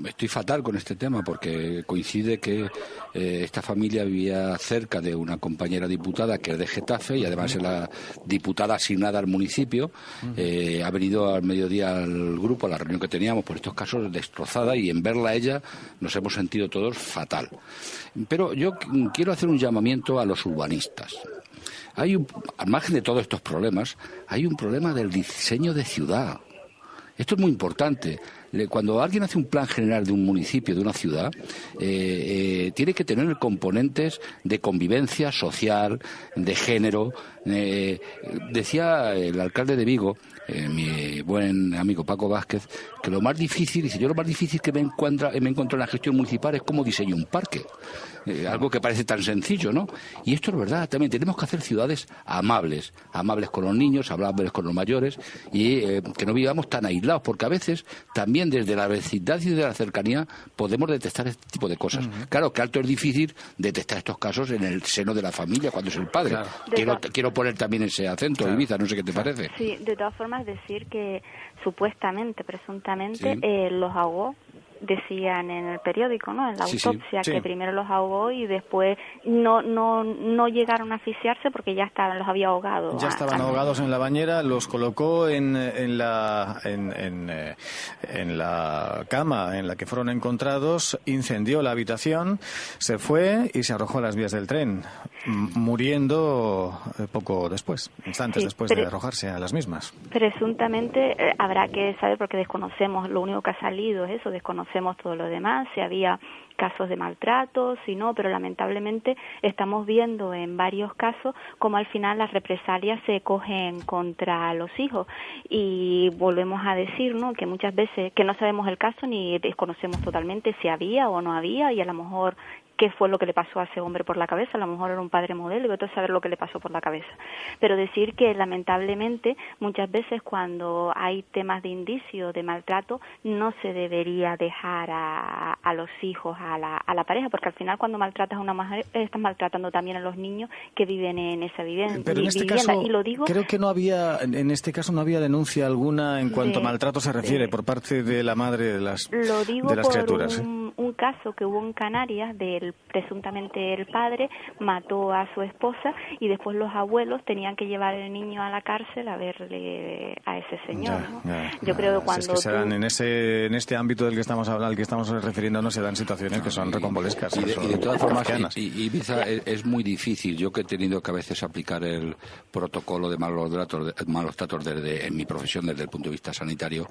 S3: estoy fatal con este tema porque coincide que esta familia vivía cerca de una compañera diputada que es de Getafe y además es la diputada asignada al municipio. Ha venido al mediodía al grupo, a la reunión que teníamos por estos casos, destrozada, y en verla a ella nos hemos sentido todos fatal. Pero yo quiero hacer un llamamiento a los urbanistas. Al margen de todos estos problemas, hay un problema del diseño de ciudad. Esto es muy importante. Cuando alguien hace un plan general de un municipio, de una ciudad, tiene que tener componentes de convivencia social, de género. Decía el alcalde de Vigo, mi buen amigo Paco Vázquez, que lo más difícil que me encuentro en la gestión municipal es cómo diseño un parque. Algo que parece tan sencillo, ¿no? Y esto es verdad, también tenemos que hacer ciudades amables con los niños, amables con los mayores, y que no vivamos tan aislados, porque a veces también desde la vecindad y de la cercanía podemos detectar este tipo de cosas. Claro que alto es difícil detectar estos casos en el seno de la familia, cuando es el padre. Claro. Quiero poner también ese acento, claro. Ibiza, no sé qué te parece.
S6: Sí, de todas formas decir que supuestamente, presuntamente, los ahogó, decían en el periódico, ¿no?, en la autopsia, que primero los ahogó y después no llegaron a asfixiarse porque ya los había ahogado.
S2: Ya estaban ahogados en la bañera, los colocó en la cama en la que fueron encontrados, incendió la habitación, se fue y se arrojó a las vías del tren, muriendo poco después, instantes después de arrojarse a las mismas.
S6: Presuntamente habrá que saber, porque desconocemos, lo único que ha salido es eso, desconocemos todo lo demás, si había casos de maltrato, si no, pero lamentablemente estamos viendo en varios casos como al final las represalias se cogen contra los hijos, y volvemos a decir, ¿no?, que muchas veces que no sabemos el caso ni desconocemos totalmente si había o no había, y a lo mejor qué fue lo que le pasó a ese hombre por la cabeza. A lo mejor era un padre modelo y vete a saber lo que le pasó por la cabeza. Pero decir que lamentablemente muchas veces cuando hay temas de indicio, de maltrato, no se debería dejar a los hijos, a la pareja, porque al final cuando maltratas a una mujer estás maltratando también a los niños que viven en esa vivienda.
S2: Pero en este caso, y lo digo, creo que en este caso no había denuncia alguna en cuanto a maltrato se refiere por parte de la madre de las criaturas.
S6: Lo digo por un caso que hubo en Canarias, presuntamente el padre mató a su esposa y después los abuelos tenían que llevar el niño a la cárcel a verle a ese señor. Yo creo que cuando
S2: en este ámbito del que estamos hablando, al que estamos refiriéndonos, se dan situaciones que son recombolescas.
S3: Y de todas formas, Ibiza, es muy difícil. Yo que he tenido que a veces aplicar el protocolo de malos tratos en mi profesión desde el punto de vista sanitario,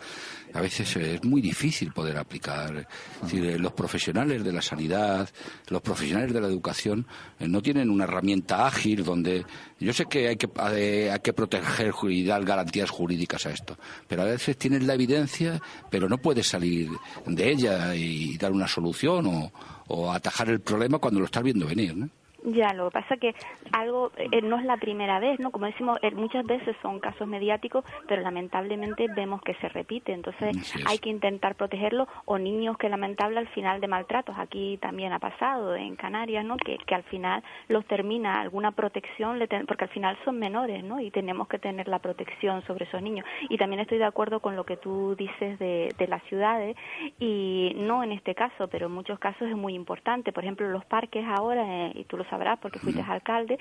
S3: a veces es muy difícil poder aplicar. Es decir, los profesionales de la sanidad, los profesionales de la educación no tienen una herramienta ágil donde yo sé que hay que proteger y dar garantías jurídicas a esto, pero a veces tienes la evidencia, pero no puedes salir de ella y dar una solución o atajar el problema cuando lo estás viendo venir, ¿no?
S6: Ya, lo que pasa es que algo no es la primera vez, ¿no? Como decimos, muchas veces son casos mediáticos, pero lamentablemente vemos que se repite. Entonces hay que intentar protegerlo, o niños que lamentable al final de maltratos. Aquí también ha pasado en Canarias, ¿no? Que al final los termina alguna protección, porque al final son menores, ¿no? Y tenemos que tener la protección sobre esos niños. Y también estoy de acuerdo con lo que tú dices de las ciudades, y no en este caso, pero en muchos casos es muy importante. Por ejemplo, los parques ahora, y tú lo sabrás porque fuiste alcalde,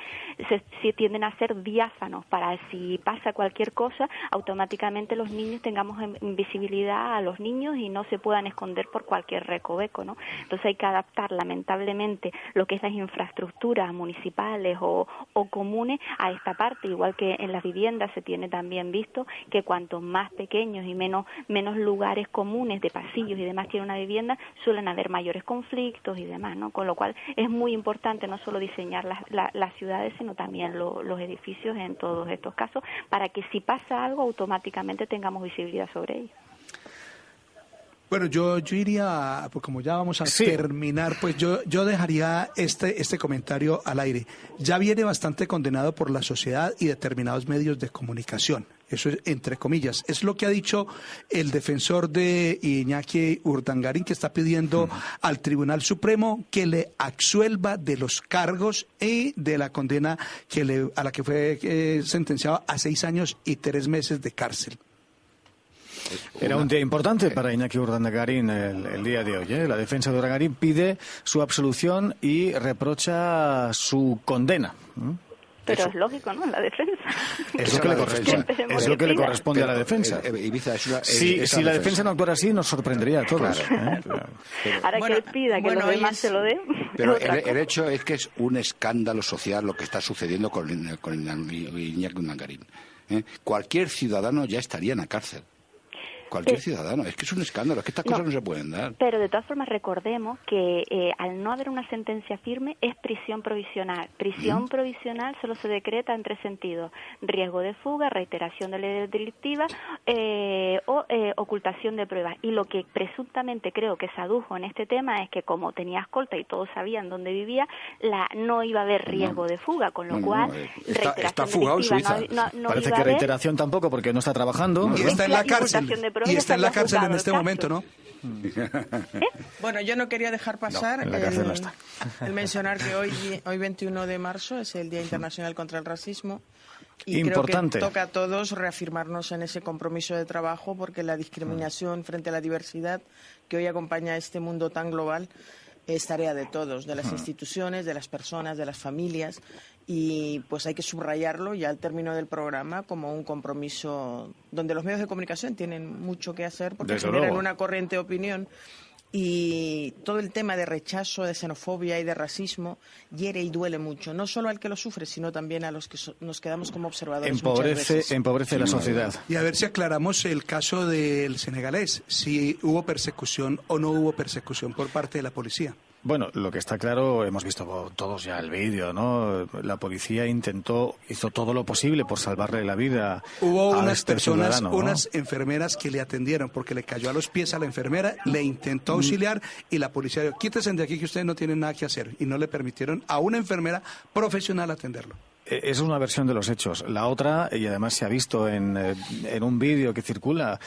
S6: se tienden a ser diáfanos para si pasa cualquier cosa, automáticamente los niños tengamos visibilidad a los niños y no se puedan esconder por cualquier recoveco, ¿no? Entonces hay que adaptar lamentablemente lo que es las infraestructuras municipales o comunes a esta parte, igual que en las viviendas se tiene también visto que cuanto más pequeños y menos lugares comunes de pasillos y demás tiene una vivienda, suelen haber mayores conflictos y demás, ¿no? Con lo cual es muy importante no solo diseñar las ciudades, sino también los edificios en todos estos casos, para que si pasa algo automáticamente tengamos visibilidad sobre ello.
S5: Bueno, yo iría, pues como ya vamos a terminar, pues yo dejaría este comentario al aire. Ya viene bastante condenado por la sociedad y determinados medios de comunicación. Eso es entre comillas. Es lo que ha dicho el defensor de Iñaki Urdangarín, que está pidiendo al Tribunal Supremo que le absuelva de los cargos y de la condena a la que fue sentenciado a 6 años y 3 meses de cárcel.
S2: Era un día importante para Iñaki Urdangarín el día de hoy, ¿eh? La defensa de Urdangarín pide su absolución y reprocha su condena.
S6: Pero es lógico, ¿no? La defensa.
S2: Es lo que le corresponde. Es lo que le corresponde a la defensa.
S3: Ibiza,
S2: si la defensa no actuara así, nos sorprendería a todos.
S6: Ahora que él pida que los demás se lo den.
S3: Pero el hecho es que es un escándalo social lo que está sucediendo con Iñaki Urdangarín. Cualquier ciudadano ya estaría en la cárcel. Cualquier ciudadano. Es que es un escándalo, es que estas cosas no se pueden dar.
S6: Pero de todas formas recordemos que al no haber una sentencia firme es prisión provisional. Prisión provisional solo se decreta en 3 sentidos: riesgo de fuga, reiteración de ley delictiva o ocultación de pruebas. Y lo que presuntamente creo que se adujo en este tema es que como tenía escolta y todos sabían dónde vivía, no iba a haber riesgo de fuga, con lo cual
S3: está fugado en Suiza.
S2: Parece que reiteración tampoco, porque no está trabajando.
S5: Y está en la cárcel. Y está en la cárcel en este momento, ¿no?
S4: Bueno, yo no quería dejar pasar el mencionar que hoy 21 de marzo es el Día Internacional contra el Racismo. Y
S2: importante.
S4: Creo que toca a todos reafirmarnos en ese compromiso de trabajo, porque la discriminación frente a la diversidad que hoy acompaña a este mundo tan global es tarea de todos, de las instituciones, de las personas, de las familias, y pues hay que subrayarlo ya al término del programa como un compromiso donde los medios de comunicación tienen mucho que hacer, porque generan una corriente de opinión, y todo el tema de rechazo, de xenofobia y de racismo hiere y duele mucho, no solo al que lo sufre, sino también a los que nos quedamos como observadores.
S2: Empobrece la sociedad.
S5: Y a ver si aclaramos el caso del senegalés, si hubo persecución o no hubo persecución por parte de la policía.
S2: Bueno, lo que está claro, hemos visto todos ya el vídeo, ¿no? La policía hizo todo lo posible por salvarle la vida.
S5: Hubo
S2: a
S5: unas
S2: este
S5: personas,
S2: ciudadano, ¿no?
S5: unas enfermeras que le atendieron porque le cayó a los pies a la enfermera, le intentó auxiliar y la policía dijo, quítese de aquí que ustedes no tienen nada que hacer. Y no le permitieron a una enfermera profesional atenderlo.
S2: Es una versión de los hechos. La otra, y además se ha visto en un vídeo que circula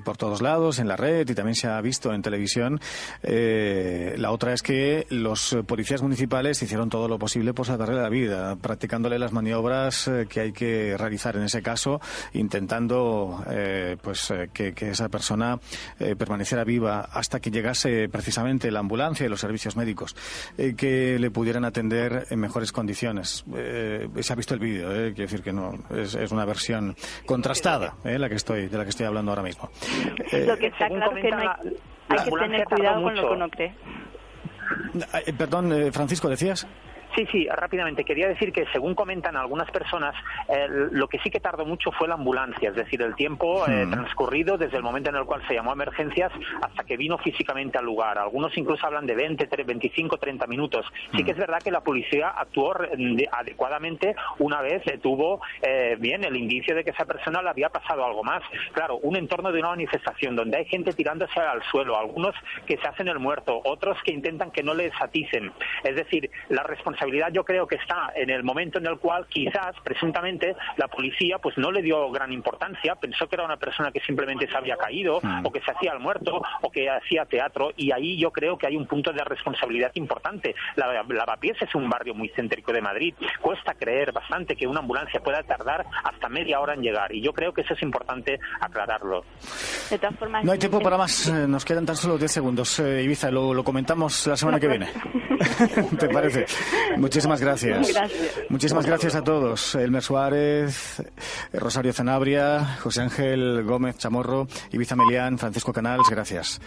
S2: por todos lados, en la red, y también se ha visto en televisión, la otra es que los policías municipales hicieron todo lo posible por salvarle la vida, practicándole las maniobras que hay que realizar en ese caso, intentando que esa persona permaneciera viva hasta que llegase precisamente la ambulancia y los servicios médicos, que le pudieran atender en mejores condiciones. Se ha visto el vídeo, quiero decir que no es una versión contrastada, de la que estoy hablando ahora mismo.
S6: Lo que está claro que no hay que tener cuidado con lo que uno cree.
S2: Perdón, Francisco, ¿decías?
S7: Sí, rápidamente. Quería decir que, según comentan algunas personas, lo que sí que tardó mucho fue la ambulancia, es decir, el tiempo transcurrido desde el momento en el cual se llamó a emergencias hasta que vino físicamente al lugar. Algunos incluso hablan de 20, 25, 30 minutos. Sí que es verdad que la policía actuó adecuadamente una vez tuvo bien el indicio de que esa persona le había pasado algo más. Claro, un entorno de una manifestación donde hay gente tirándose al suelo, algunos que se hacen el muerto, otros que intentan que no les aticen. Es decir, la responsabilidad yo creo que está en el momento en el cual quizás, presuntamente, la policía pues no le dio gran importancia, pensó que era una persona que simplemente se había caído o que se hacía el muerto o que hacía teatro, y ahí yo creo que hay un punto de responsabilidad importante. Lavapiés es un barrio muy céntrico de Madrid, cuesta creer bastante que una ambulancia pueda tardar hasta media hora en llegar, y yo creo que eso es importante aclararlo.
S6: De todas formas,
S2: no hay tiempo para más, nos quedan tan solo 10 segundos. Ibiza, lo comentamos la semana que viene. ¿Te parece? Muchísimas gracias. Muchísimas gracias a todos. Elmer Suárez, Rosario Zanabria, José Ángel Gómez Chamorro, Ibiza Melián, Francisco Canals, gracias.